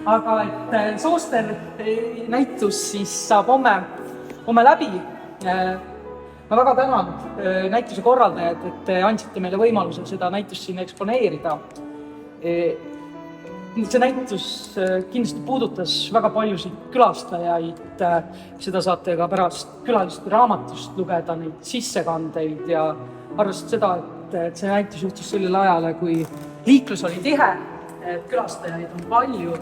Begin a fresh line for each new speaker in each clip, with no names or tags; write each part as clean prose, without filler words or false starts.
Aga et Sooster näitus siis saab homme läbi. Ma väga tänan näituse korraldajad, et te andsite meile võimaluse seda näitust siin eksponeerida. See näitus kindlasti puudutas väga paljusid külastajaid, seda saate ka pärast külaliste raamatust lugeda, neid sissekandeid ja arvestades seda, et see näitus juhtus sellel ajal, kui liiklus oli tihe, et külastajaid on palju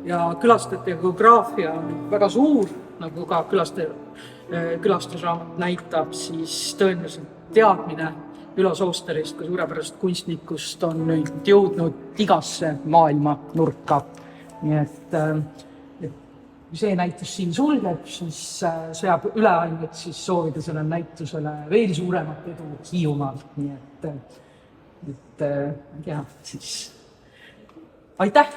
ja külastajate geograafia on väga suur, nagu ka külastusraamat näitab, siis tõenäoliselt teadmine Ülo Soosterist kui suurepärast kunstnikust on nüüd jõudnud igasse maailma nurka. Nii et kui see näitus siin sulgeb, siis see jääb üle ainult siis soovida sellele näitusele veel suuremat edu Hiiumaal. Nii et ja, siis aitäh!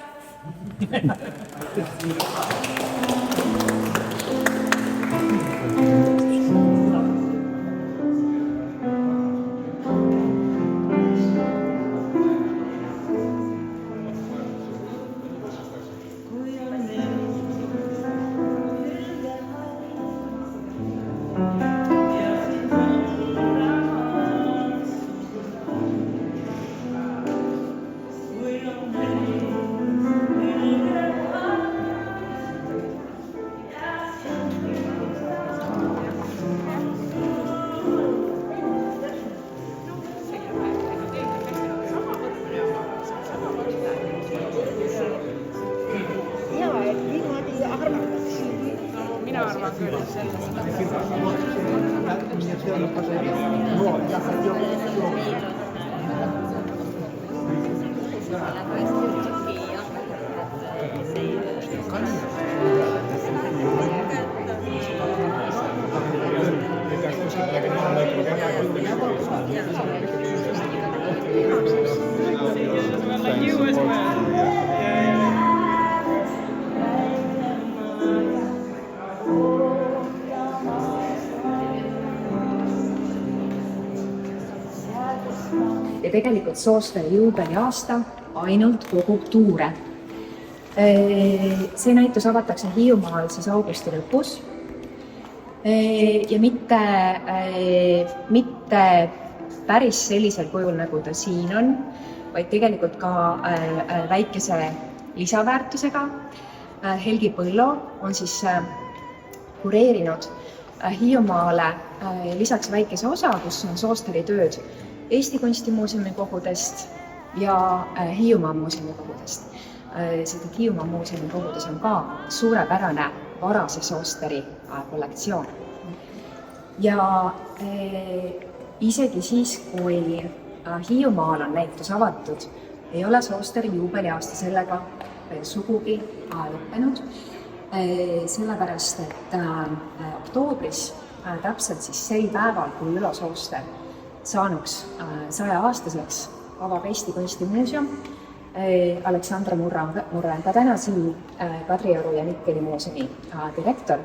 Ja tegelikult Soosteri juubeliaasta ainult kogub tuure. See näitus avatakse Hiiumaal siis augusti lõpus ja mitte päris sellisel kujul, nagu ta siin on, vaid tegelikult ka väikese lisaväärtusega. Helgi Põllo on siis kureerinud Hiiumaale lisaks väikese osa, kus on Soosteri tööd Eesti Kunstimuuseumi kogudest ja Hiiumaa muuseumi kogudest. Seda Hiiumaa muuseumi kogudes on ka suurepärane varase Soosteri kollektsioon. Ja isegi siis, kui Hiiumaal on näitus avatud, ei ole Soosteri juubeliaasta sellega sugugi lõppenud, sellepärast, et oktoobris, täpselt siis sel päeval, kui Ülo Sooster saanuks 100-aastaseks, avab Eesti Kunstimuuseum. Aleksandra Murra on ka täna siin, Kadrioru ja Mikkeli muuseumi direktor.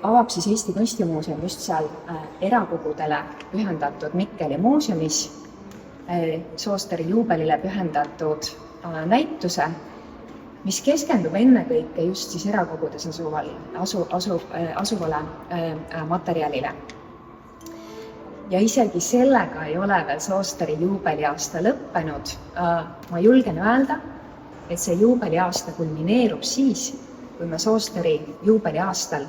Avab siis Eesti Kunstimuuseum just seal erakogudele pühendatud Mikkeli muuseumis Soosteri juubelile pühendatud näituse, mis keskendub ennekõike just siis erakogudes asuvale materjalile. Ja isegi sellega ei ole veel Soosteri juubeliaasta lõppenud. Ma julgen öelda, et see juubeliaasta kulmineerub siis, kui me Soosteri juubeliaastal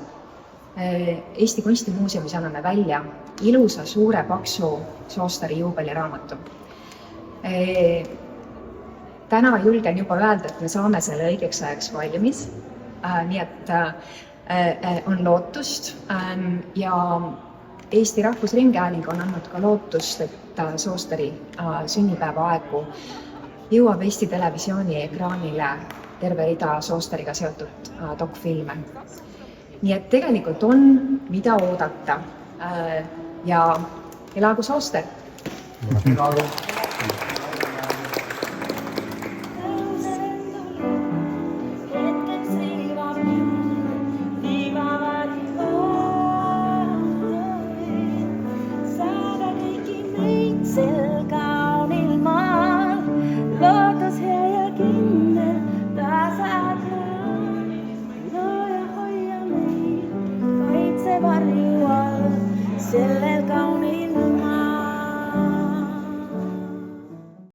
Eesti Kunstimuuseumis anname välja ilusa suure paksu Soosteri juubeliraamatu. Täna julgen juba öelda, et me saame selle õigeks ajaks valmis, nii et on lootust ja Eesti Rahvusringhääling on andnud ka lootust, et Soosteri sünnipäeva aegu jõuab Eesti Televisiooni ekraanile terve rida Soosteriga seotud dokfilme. Nii et tegelikult on, mida oodata ja elagu Sooster!
Dylan.